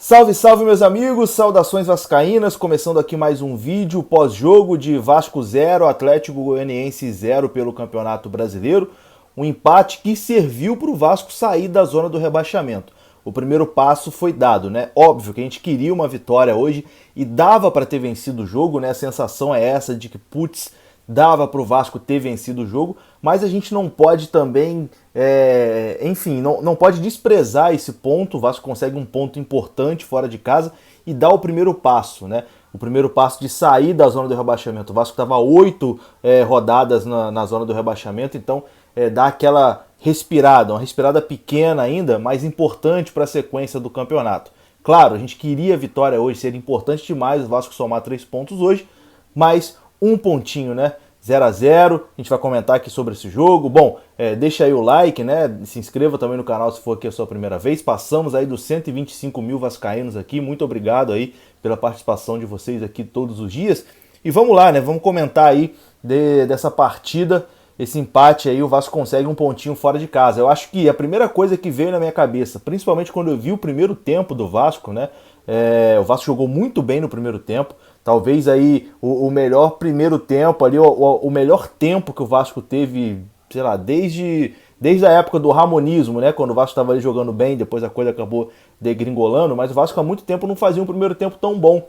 Salve, salve meus amigos, saudações vascaínas, começando aqui mais um vídeo pós-jogo de Vasco 0, Atlético Goianiense 0 pelo Campeonato Brasileiro, um empate que serviu para o Vasco sair da zona do rebaixamento. O primeiro passo foi dado, né? Óbvio que a gente queria uma vitória hoje e dava para ter vencido o jogo, né? A sensação é essa de que, putz, dava para o Vasco ter vencido o jogo, mas a gente não pode também, não pode desprezar esse ponto. O Vasco consegue um ponto importante fora de casa e dá o primeiro passo, né? O primeiro passo de sair da zona do rebaixamento. O Vasco estava 8 rodadas na zona do rebaixamento, então dá aquela respirada, uma respirada pequena ainda, mas importante para a sequência do campeonato. Claro, a gente queria a vitória hoje, seria importante demais o Vasco somar 3 pontos hoje, mas um pontinho, né? 0-0, a gente vai comentar aqui sobre esse jogo. Bom, deixa aí o like, né? Se inscreva também no canal se for aqui a sua primeira vez. Passamos aí dos 125 mil vascaínos aqui. Muito obrigado aí pela participação de vocês aqui todos os dias. E vamos lá, né? Vamos comentar aí dessa partida, esse empate aí. O Vasco consegue um pontinho fora de casa. Eu acho que a primeira coisa que veio na minha cabeça, principalmente quando eu vi o primeiro tempo do Vasco, né? O Vasco jogou muito bem no primeiro tempo. Talvez aí o melhor primeiro tempo ali, o melhor tempo que o Vasco teve, sei lá, desde a época do ramonismo, né? Quando o Vasco estava ali jogando bem, depois a coisa acabou degringolando, mas o Vasco há muito tempo não fazia um primeiro tempo tão bom.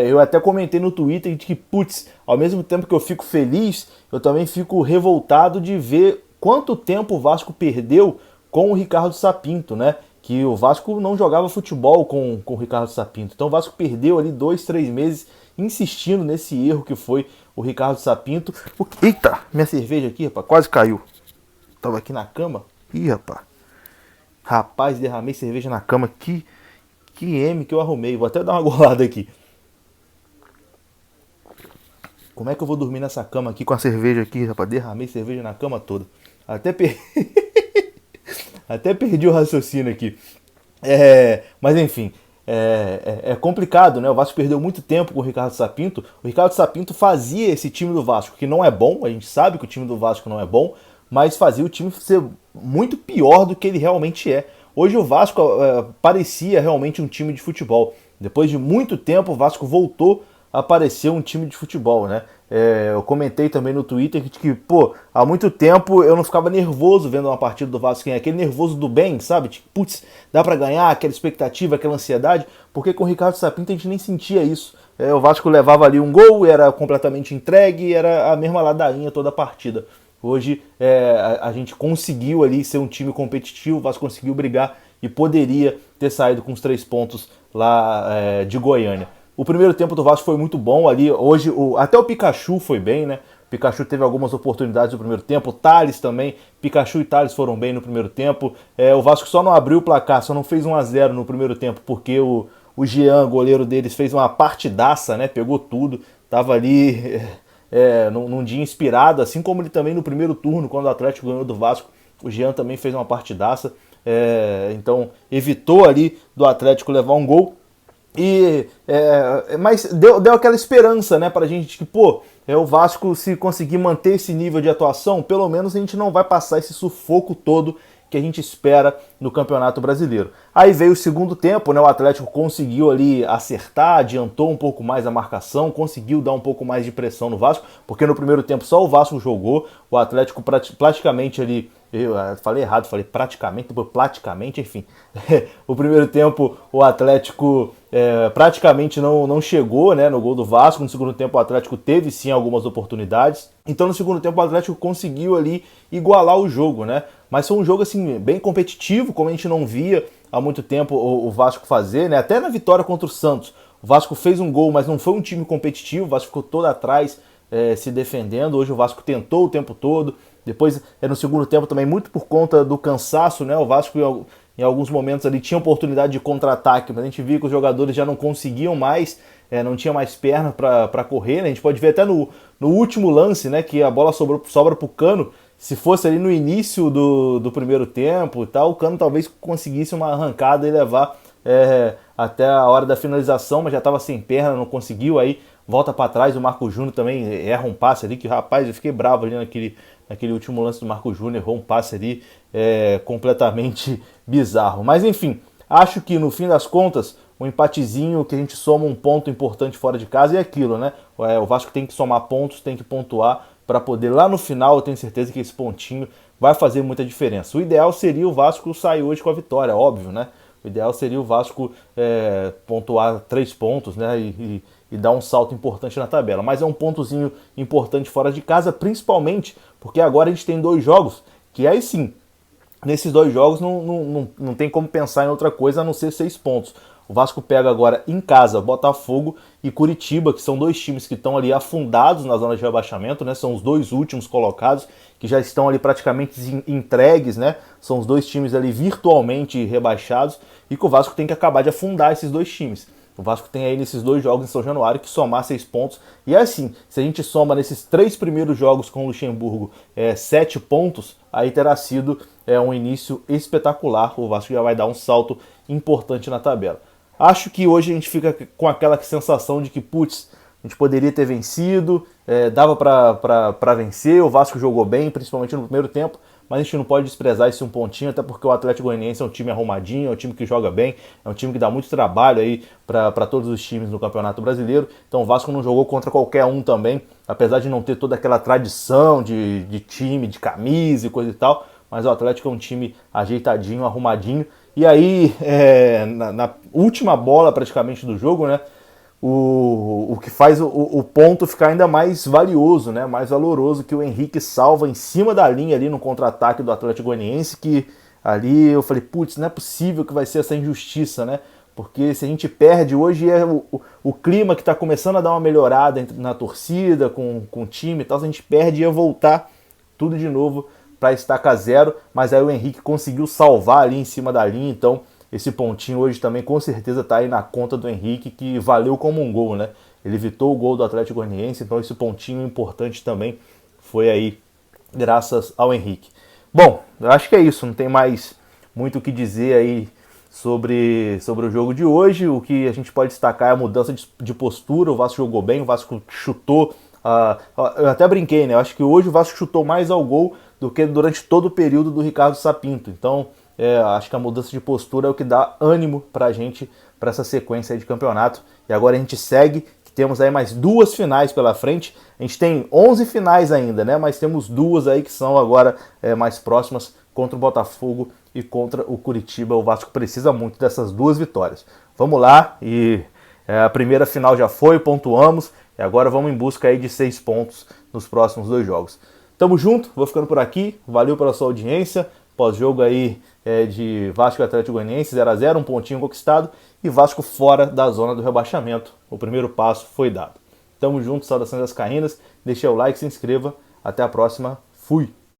Eu até comentei no Twitter de que, putz, ao mesmo tempo que eu fico feliz, eu também fico revoltado de ver quanto tempo o Vasco perdeu com o Ricardo Sapinto, né? Que o Vasco não jogava futebol com o Ricardo Sapinto. Então o Vasco perdeu ali 2, 3 meses insistindo nesse erro que foi o Ricardo Sapinto. Eita, minha cerveja aqui, rapaz, quase caiu. Tava aqui na cama. Ih, rapaz. Rapaz, derramei cerveja na cama. Que M que eu arrumei. Vou até dar uma golada aqui. Como é que eu vou dormir nessa cama aqui com a cerveja aqui, rapaz? Derramei cerveja na cama toda. Até perdi o raciocínio aqui. Mas enfim, é complicado, né? O Vasco perdeu muito tempo com o Ricardo Sapinto. O Ricardo Sapinto fazia esse time do Vasco, que não é bom, a gente sabe que o time do Vasco não é bom, mas fazia o time ser muito pior do que ele realmente é. Hoje o Vasco parecia realmente um time de futebol. Depois de muito tempo o Vasco voltou a parecer um time de futebol, né? Eu comentei também no Twitter que, pô, há muito tempo eu não ficava nervoso vendo uma partida do Vasco, aquele nervoso do bem, sabe? Tipo, putz, dá pra ganhar, aquela expectativa, aquela ansiedade, porque com o Ricardo Sapinto a gente nem sentia isso. O Vasco levava ali um gol, era completamente entregue, era a mesma ladainha toda a partida. Hoje a gente conseguiu ali ser um time competitivo, o Vasco conseguiu brigar e poderia ter saído com os 3 pontos lá de Goiânia. O primeiro tempo do Vasco foi muito bom ali. Hoje, até o Pikachu foi bem, né? O Pikachu teve algumas oportunidades no primeiro tempo. O Thales também. Pikachu e Thales foram bem no primeiro tempo. O Vasco só não abriu o placar, só não fez 1-0 no primeiro tempo, porque o Jean, goleiro deles, fez uma partidaça, né? Pegou tudo. Tava ali num dia inspirado, assim como ele também no primeiro turno, quando o Atlético ganhou do Vasco. O Jean também fez uma partidaça. Então, evitou ali do Atlético levar um gol. Mas deu aquela esperança, né, pra gente que, pô, o Vasco, se conseguir manter esse nível de atuação, pelo menos a gente não vai passar esse sufoco todo que a gente espera no Campeonato Brasileiro. Aí veio o segundo tempo, né, o Atlético conseguiu ali acertar, adiantou um pouco mais a marcação, conseguiu dar um pouco mais de pressão no Vasco, porque no primeiro tempo só o Vasco jogou, o Atlético praticamente ali, eu falei errado, falei praticamente, depois praticamente, enfim. O primeiro tempo o Atlético praticamente não chegou, né, no gol do Vasco. No segundo tempo o Atlético teve sim algumas oportunidades. Então no segundo tempo o Atlético conseguiu ali igualar o jogo, né? Mas foi um jogo assim bem competitivo, como a gente não via há muito tempo o Vasco fazer, né? Até na vitória contra o Santos, o Vasco fez um gol, mas não foi um time competitivo. O Vasco ficou todo atrás se defendendo. Hoje o Vasco tentou o tempo todo. Depois, no segundo tempo também, muito por conta do cansaço, né? O Vasco em alguns momentos ali tinha oportunidade de contra-ataque, mas a gente via que os jogadores já não conseguiam mais, não tinha mais perna para correr, né? A gente pode ver até no último lance, né, que a bola sobra pro Cano. Se fosse ali no início do primeiro tempo e tal, o Cano talvez conseguisse uma arrancada e levar até a hora da finalização, mas já estava sem perna, não conseguiu. Aí volta para trás, o Marco Júnior também erra um passe ali, que rapaz, eu fiquei bravo ali naquele último lance do Marco Júnior, errou um passe ali completamente bizarro. Mas enfim, Acho que no fim das contas, um empatezinho que a gente soma um ponto importante fora de casa é aquilo, né? O Vasco tem que somar pontos, tem que pontuar para poder lá no final, eu tenho certeza que esse pontinho vai fazer muita diferença. O ideal seria o Vasco sair hoje com a vitória, óbvio, né? O ideal seria o Vasco pontuar 3 pontos, né? E dar um salto importante na tabela. Mas é um pontozinho importante fora de casa, principalmente porque agora a gente tem 2 jogos que aí sim, nesses 2 jogos não tem como pensar em outra coisa a não ser 6 pontos. O Vasco pega agora em casa Botafogo e Curitiba, que são 2 times que estão ali afundados na zona de rebaixamento, né? São os 2 últimos colocados, que já estão ali praticamente entregues, né? São os 2 times ali virtualmente rebaixados e que o Vasco tem que acabar de afundar esses 2 times. O Vasco tem aí nesses 2 jogos em São Januário que somar 6 pontos. E assim, se a gente soma nesses 3 primeiros jogos com o Luxemburgo 7 pontos, aí terá sido um início espetacular. O Vasco já vai dar um salto importante na tabela. Acho que hoje a gente fica com aquela sensação de que, putz, a gente poderia ter vencido, dava para vencer, o Vasco jogou bem, principalmente no primeiro tempo, mas a gente não pode desprezar esse um pontinho, até porque o Atlético Goianiense é um time arrumadinho, é um time que joga bem, é um time que dá muito trabalho aí para todos os times no Campeonato Brasileiro. Então o Vasco não jogou contra qualquer um também, apesar de não ter toda aquela tradição de time, de camisa e coisa e tal, mas o Atlético é um time ajeitadinho, arrumadinho. E aí, na última bola praticamente do jogo, né, o que faz o ponto ficar ainda mais valioso, né, mais valoroso, que o Henrique salva em cima da linha ali no contra-ataque do Atlético Goianiense, que ali eu falei, putz, não é possível que vai ser essa injustiça, né, porque se a gente perde hoje o clima que está começando a dar uma melhorada na torcida, com o time e tal, se a gente perde ia voltar tudo de novo para estaca 0, mas aí o Henrique conseguiu salvar ali em cima da linha, então esse pontinho hoje também com certeza está aí na conta do Henrique, que valeu como um gol, né? Ele evitou o gol do Atlético Goianiense, então esse pontinho importante também foi aí graças ao Henrique. Bom, eu acho que é isso, não tem mais muito o que dizer aí sobre o jogo de hoje. O que a gente pode destacar é a mudança de postura, o Vasco jogou bem, o Vasco chutou, eu até brinquei, né? Eu acho que hoje o Vasco chutou mais ao gol do que durante todo o período do Ricardo Sapinto. Então, acho que a mudança de postura é o que dá ânimo pra gente, para essa sequência aí de campeonato. E agora a gente segue, temos aí mais 2 finais pela frente. A gente tem 11 finais ainda, né? Mas temos 2 aí que são agora mais próximas, contra o Botafogo e contra o Curitiba. O Vasco precisa muito dessas 2 vitórias. Vamos lá, e a primeira final já foi, pontuamos, e agora vamos em busca aí de 6 pontos nos próximos 2 jogos. Tamo junto, vou ficando por aqui, valeu pela sua audiência, pós-jogo aí de Vasco e Atlético Goianiense, 0x0, um pontinho conquistado, e Vasco fora da zona do rebaixamento, o primeiro passo foi dado. Tamo junto, saudações vascaínas, deixa o like, se inscreva, até a próxima, fui!